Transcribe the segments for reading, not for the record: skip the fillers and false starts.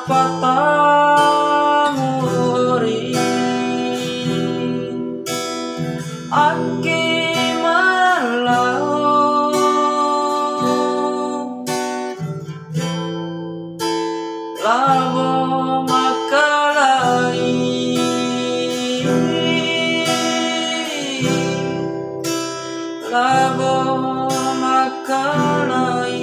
patamu ori aki malau labo makalai labo makalai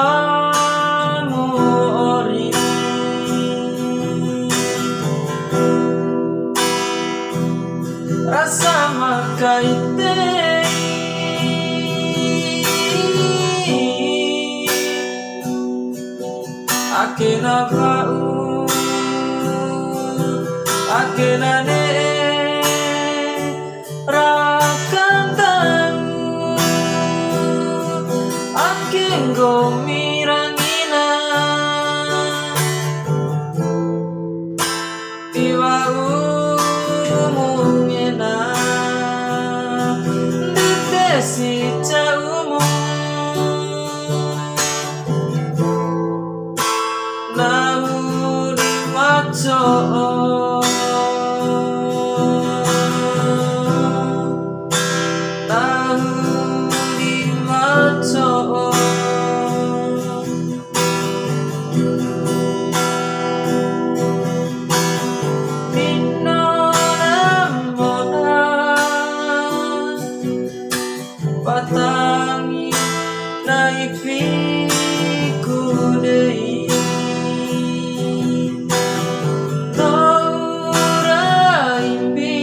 Ranefamu ori rasa makaite akena bau akena ne rakantang akengo mirangina tiwa umumena ditesi caumu namu di maco namu di maco patangi naik piku dei taura imbi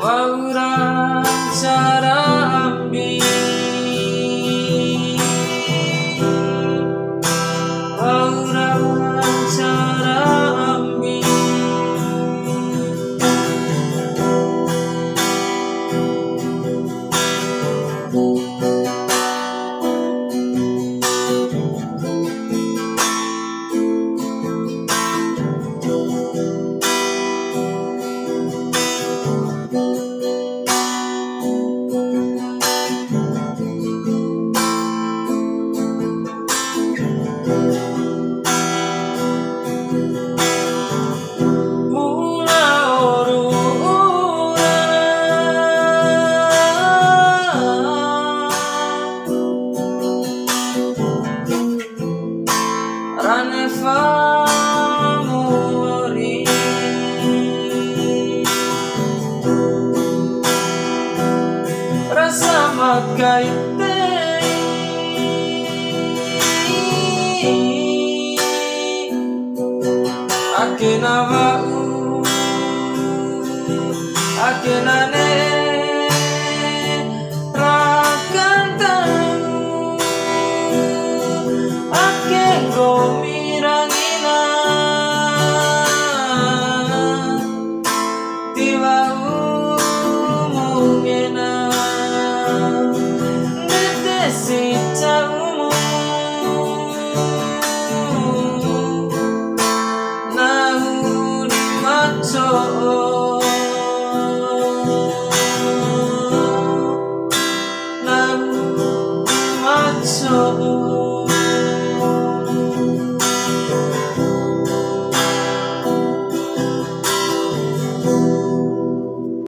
waura cara ambi waura cara ambi Ranefamu ori rasa makaite akena bau akena ne rakantang akengo mirangina tiwa umumena detesi caumu nahu di maco nahu di maco